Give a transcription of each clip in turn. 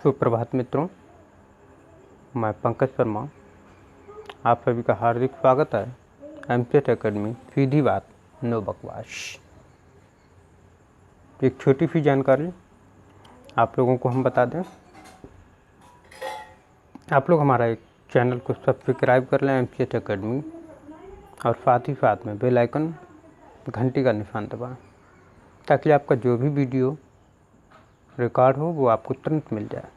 सुप्रभात मित्रों, मैं पंकज शर्मा आप सभी का हार्दिक स्वागत है एमसीएट एकेडमी सीधी बात नो बकवास। एक छोटी सी जानकारी आप लोगों को हम बता दें, आप लोग हमारा एक चैनल को सब्सक्राइब कर लें एमसीएट एकेडमी, और साथ में बेल आइकन घंटी का निशान दबाएं ताकि आपका जो भी वीडियो रिकॉर्ड हो वो आपको तुरंत मिल जाए।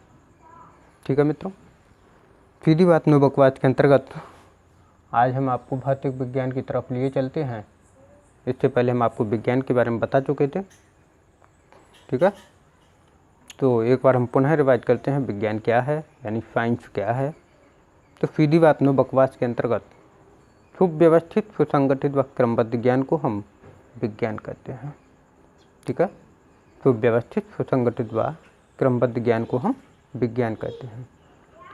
ठीक है मित्रों, सीधी बात नो बकवास के अंतर्गत आज हम आपको भौतिक विज्ञान की तरफ लिए चलते हैं। इससे पहले हम आपको विज्ञान के बारे में बता चुके थे। ठीक है, तो एक बार हम पुनः रिवाइज करते हैं विज्ञान क्या है, यानी साइंस क्या है। तो सीधी बात नो बकवास के अंतर्गत सुव्यवस्थित, सुसंगठित व क्रमबद्ध ज्ञान को हम विज्ञान कहते हैं। ठीक है, सुव्यवस्थित, सुसंगठित व क्रमबद्ध ज्ञान को हम विज्ञान कहते हैं।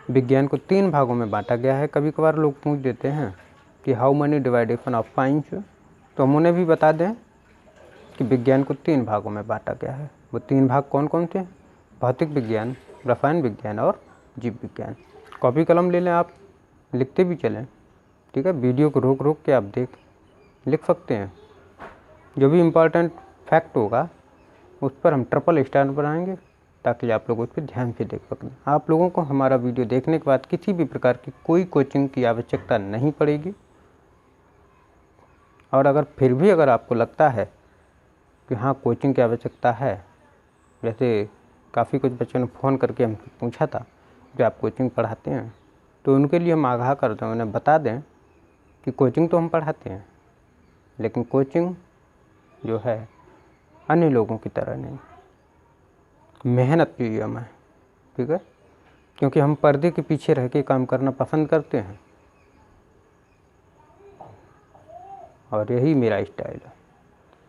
विज्ञान को 3 भागों में बांटा गया है। कभी कभार लोग पूछ देते हैं कि how many division of science, तो हम उन्हें भी बता दें कि विज्ञान को 3 भागों में बांटा गया है। वो 3 भाग कौन कौन से? भौतिक विज्ञान, रसायन विज्ञान और जीव विज्ञान। कॉपी कलम ले लें, आप लिखते भी चलें। ठीक है, वीडियो को रोक रोक के आप लिख सकते हैं। जो भी इम्पोर्टेंट फैक्ट होगा उस पर हम ट्रिपल स्टार बनाएंगे ताकि आप लोग उस पर ध्यान से देख सकें। आप लोगों को हमारा वीडियो देखने के बाद किसी भी प्रकार की कोई कोचिंग की आवश्यकता नहीं पड़ेगी। और अगर आपको लगता है कि हाँ कोचिंग की आवश्यकता है, जैसे काफ़ी कुछ बच्चों ने फ़ोन करके हमसे पूछा था कि आप कोचिंग पढ़ाते हैं, तो उनके लिए हम आगाह करते हैं, उन्हें बता दें कि कोचिंग तो हम पढ़ाते हैं, लेकिन कोचिंग जो है अन्य लोगों की तरह नहीं, मेहनत की नियम है। ठीक है, क्योंकि हम पर्दे के पीछे रह के काम करना पसंद करते हैं और यही मेरा स्टाइल है।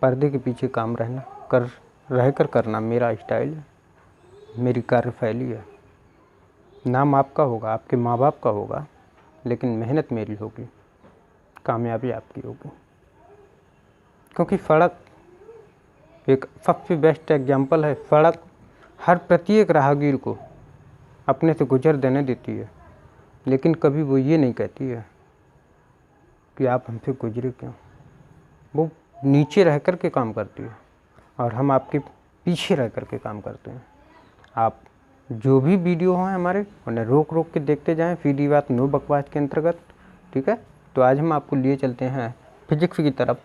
पर्दे के पीछे काम रहकर करना मेरा स्टाइल है, मेरी कार्यशैली है। नाम आपका होगा, आपके माँ बाप का होगा, लेकिन मेहनत मेरी होगी, कामयाबी आपकी होगी। क्योंकि सड़क एक सबसे बेस्ट एग्जाम्पल है। सड़क हर प्रत्येक राहगीर को अपने से गुजर देने देती है, लेकिन कभी वो ये नहीं कहती है कि आप हमसे गुजरे क्यों। वो नीचे रह कर के काम करती है और हम आपके पीछे रह कर के काम करते हैं। आप जो भी वीडियो हैं हमारे, उन्हें रोक रोक के देखते जाएं सीधी बात नो बकवास के अंतर्गत। ठीक है, तो आज हम आपको लिए चलते हैं फिजिक्स की तरफ।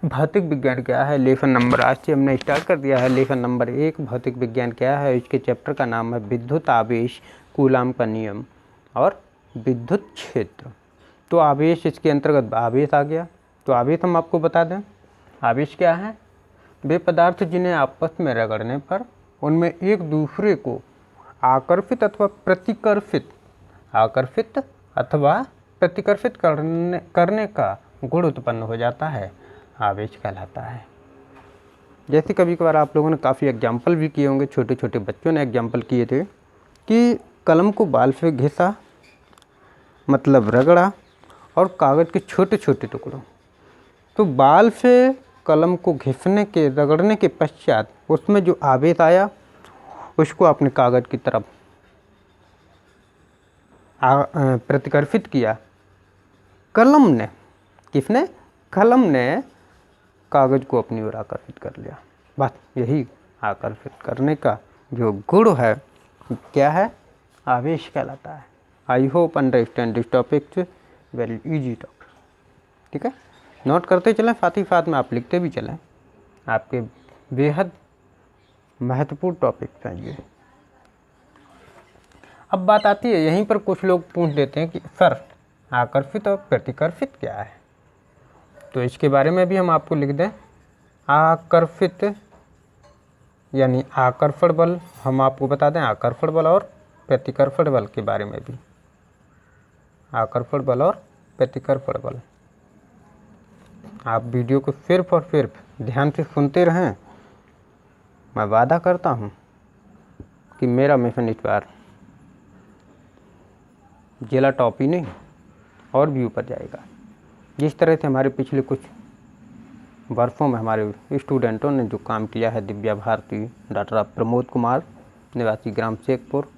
भौतिक विज्ञान क्या है, लेसन नंबर, आज से हमने स्टार्ट कर दिया है लेसन नंबर 1। भौतिक विज्ञान क्या है, इसके चैप्टर का नाम है विद्युत आवेश, कूलाम का नियम और विद्युत क्षेत्र। तो आवेश, इसके अंतर्गत आवेश आ गया। तो आवेश हम आपको बता दें, आवेश क्या है? वे पदार्थ जिन्हें आपस में रगड़ने पर उनमें एक दूसरे को आकर्षित अथवा प्रतिकर्षित करने का गुण उत्पन्न हो जाता है, आवेश कहलाता है। जैसे कभी कभार आप लोगों ने काफ़ी एग्जाम्पल भी किए होंगे, छोटे छोटे बच्चों ने एग्जाम्पल किए थे कि कलम को बाल से घिसा, मतलब रगड़ा, और कागज़ के छोटे छोटे टुकड़ों। तो बाल से कलम को घिसने के, रगड़ने के पश्चात उसमें जो आवेश आया उसको आपने कागज़ की तरफ प्रतिकर्षित किया। कलम ने, किसने? कलम ने कागज़ को अपनी ओर आकर्षित कर लिया। बस यही आकर्षित करने का जो गुण है क्या है, आवेश कहलाता है। I hope understand this topic, very easy topic. ठीक है, नोट करते चलें, साथ ही साथ में आप लिखते भी चलें। आपके बेहद महत्वपूर्ण टॉपिक हैं ये। अब बात आती है, यहीं पर कुछ लोग पूछ देते हैं कि सर आकर्षित और प्रतिकर्षित क्या है। तो इसके बारे में भी हम आपको लिख दें, आकर्षित यानी आकर्षण बल, हम आपको बता दें आकर्षण बल और प्रतिकर्षण बल के बारे में भी। आकर्षण बल और प्रतिकर्षण बल, आप वीडियो को सिर्फ और सिर्फ ध्यान से सुनते रहें। मैं वादा करता हूँ कि मेरा मिशन इस बार जिला टॉप ही नहीं और भी ऊपर जाएगा। जिस तरह से हमारे पिछले कुछ वर्षों में हमारे स्टूडेंटों ने जो काम किया है, दिव्या भारती, डॉक्टर प्रमोद कुमार, निवासी ग्राम शेखपुर।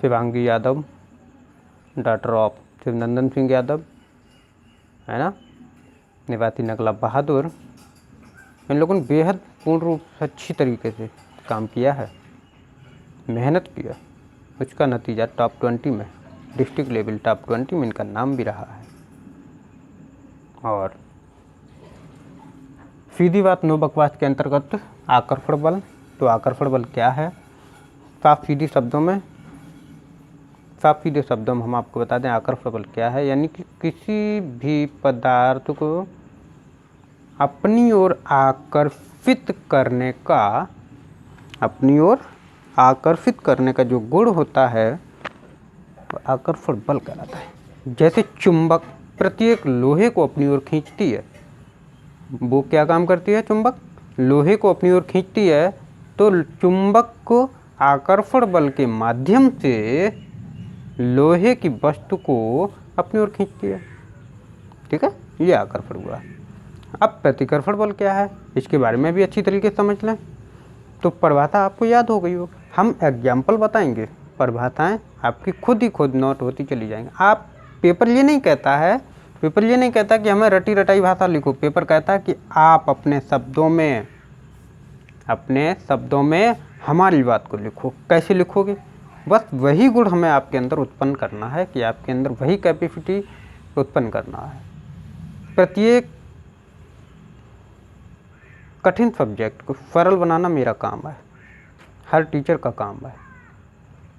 शिवांगी यादव डॉटर ऑफ शिवनंदन सिंह यादव, है ना, निवासी नगला बहादुर। इन लोगों ने बेहद पूर्ण रूप से अच्छी तरीके से काम किया है, मेहनत किया, उसका नतीजा टॉप 20 में, डिस्ट्रिक्ट लेवल टॉप 20 में इनका नाम भी रहा है। और सीधी बात नो बकवास के अंतर्गत आकर्षण बल। तो आकर्षण बल क्या है? साफ सीधे शब्दों में हम आपको बता दें आकर्षण बल क्या है। यानी कि किसी भी पदार्थ को अपनी ओर आकर्षित करने का जो गुण होता है वो आकर्षण बल कहलाता है। जैसे चुंबक प्रत्येक लोहे को अपनी ओर खींचती है, वो क्या काम करती है? चुंबक लोहे को अपनी ओर खींचती है, तो चुंबक को आकर्षण बल के माध्यम से लोहे की वस्तु को अपनी ओर खींचती है। ठीक है, ये आकर्षण हुआ। अब प्रतिकर्षण बल क्या है, इसके बारे में भी अच्छी तरीके से समझ लें। तो परिभाषा आपको याद हो गई हो, हम एग्जाम्पल बताएंगे, परिभाषाएं आपकी खुद नोट होती चली जाएंगी। आप पेपर ये नहीं कहता कि हमें रटी रटाई भाषा लिखो। पेपर कहता है कि आप अपने शब्दों में हमारी बात को लिखो। कैसे लिखोगे? बस वही गुण हमें आपके अंदर उत्पन्न करना है, कि आपके अंदर वही कैपेसिटी उत्पन्न करना है। प्रत्येक कठिन सब्जेक्ट को सरल बनाना मेरा काम है, हर टीचर का काम है।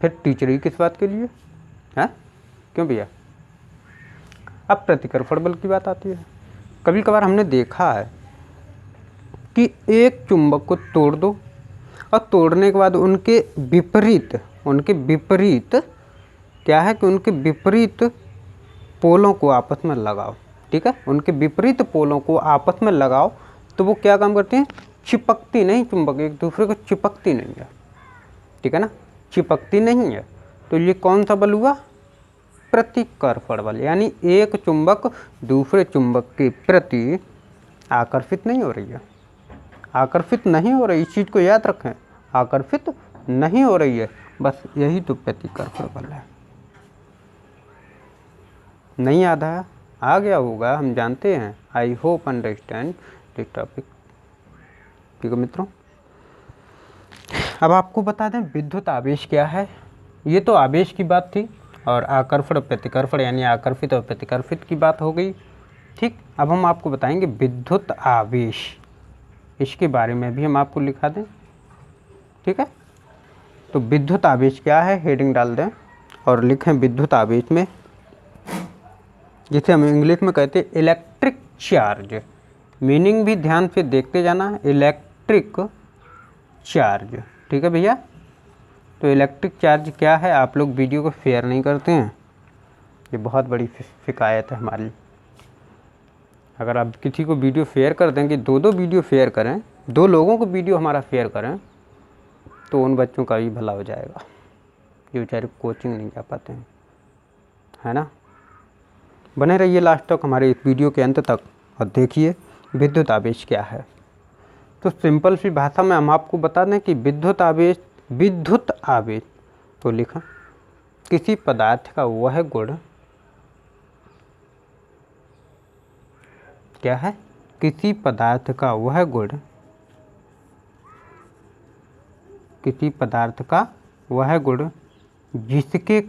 फिर टीचर ही किस बात के लिए है? क्यों भैया? अब प्रतिकर्षण बल की बात आती है। कभी कभार हमने देखा है कि एक चुंबक को तोड़ दो और तोड़ने के बाद उनके विपरीत क्या है कि उनके विपरीत पोलों को आपस में लगाओ। ठीक है, उनके विपरीत पोलों को आपस में लगाओ तो वो क्या काम करते हैं? चिपकती नहीं, चुंबक एक दूसरे को चिपकती नहीं है। ठीक है ना, चिपकती नहीं है। तो ये कौन सा बल हुआ? प्रतिकर्षण बल। यानी एक चुंबक दूसरे चुंबक के प्रति आकर्षित नहीं हो रही है, इस चीज़ को याद रखें, आकर्षित नहीं हो रही है। बस यही तो प्रतिकर्षण बल है। नहीं याद है? आ गया होगा, हम जानते हैं। I hope understand this topic. ठीक है मित्रों, अब आपको बता दें विद्युत आवेश क्या है। ये तो आवेश की बात थी, और आकर्षण प्रतिकर्षण यानी आकर्षित और प्रतिकर्षित की बात हो गई। ठीक, अब हम आपको बताएंगे विद्युत आवेश, इसके बारे में भी हम आपको लिखा दें। ठीक है, तो विद्युत आवेश क्या है, हेडिंग डाल दें और लिखें विद्युत आवेश में, जिसे हम इंग्लिश में कहते हैं इलेक्ट्रिक चार्ज। मीनिंग भी ध्यान से देखते जाना, इलेक्ट्रिक चार्ज। ठीक है भैया, तो इलेक्ट्रिक चार्ज क्या है? आप लोग वीडियो को शेयर नहीं करते हैं, ये बहुत बड़ी शिकायत है हमारी। अगर आप किसी को वीडियो शेयर कर दें, कि दो वीडियो शेयर करें, 2 लोगों को वीडियो हमारा शेयर करें, तो उन बच्चों का भी भला हो जाएगा जो बेचारे कोचिंग नहीं जा पाते हैं, है ना। बने रहिए लास्ट तक हमारे इस वीडियो के अंत तक और देखिए विद्युत आवेश क्या है। तो सिंपल सी भाषा में हम आपको बता दें कि विद्युत आवेश तो लिखा किसी पदार्थ का वह गुण क्या है? किसी पदार्थ का वह गुण जिसके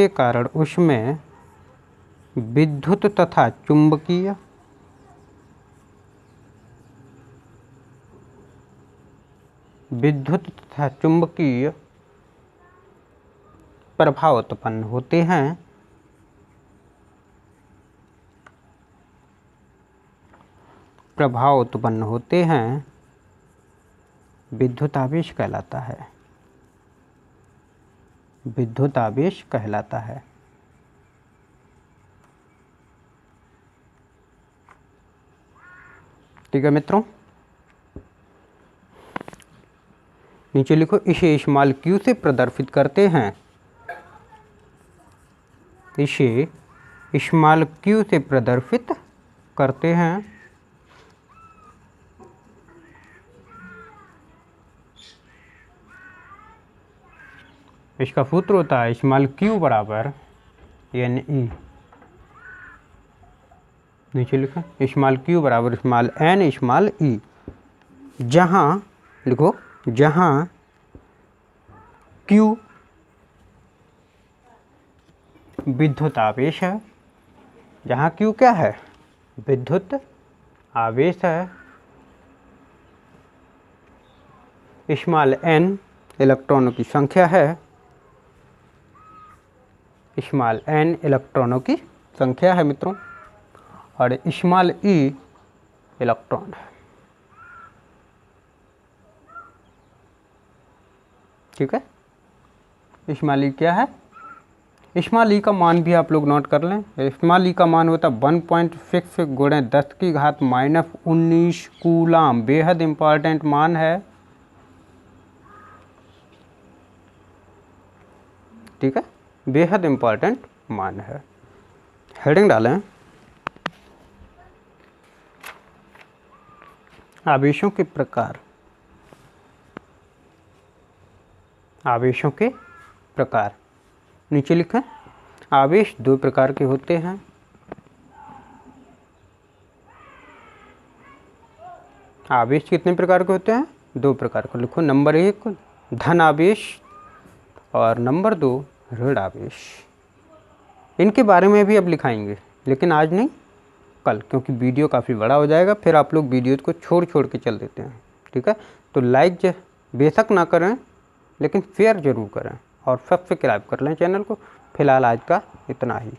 कारण उसमें विद्युत तथा चुंबकीय प्रभाव उत्पन्न होते हैं। विद्युत आवेश कहलाता है। ठीक है मित्रों, नीचे लिखो इसे स्मॉल क्यू से प्रदर्शित करते हैं। इसे स्मॉल q से प्रदर्शित करते हैं। इसका सूत्र होता है स्मॉल q बराबर एन ई, नीचे लिखा स्मॉल q बराबर स्मॉल n स्मॉल ई, जहाँ लिखो जहाँ q विद्युत आवेश है, जहाँ q क्या है, विद्युत आवेश है, स्मॉल n इलेक्ट्रॉनों की संख्या है, स्मॉल n इलेक्ट्रॉनों की संख्या है मित्रों, और स्मॉल e इलेक्ट्रॉन है। ठीक है, स्मॉल ई क्या है, स्मॉल ई का मान भी आप लोग नोट कर लें। स्मॉल ई का मान होता है 1.6 गुणे 10 की घात -19 कूलाम। बेहद इंपॉर्टेंट मान है। ठीक है, बेहद इंपॉर्टेंट मान है। हेडिंग डालें, आवेशों के प्रकार। आवेशों के प्रकार नीचे लिखा, आवेश दो प्रकार के होते हैं। आवेश कितने प्रकार के होते हैं, दो प्रकार के। लिखो, नंबर 1 धन आवेश और नंबर 2 ऋण आवेश। इनके बारे में भी अब लिखाएंगे, लेकिन आज नहीं, कल, क्योंकि वीडियो काफ़ी बड़ा हो जाएगा, फिर आप लोग वीडियो को छोड़ के चल देते हैं। ठीक है, तो लाइक बेशक ना करें, लेकिन शेयर जरूर करें और सब्सक्राइब कर लें चैनल को। फिलहाल आज का इतना ही।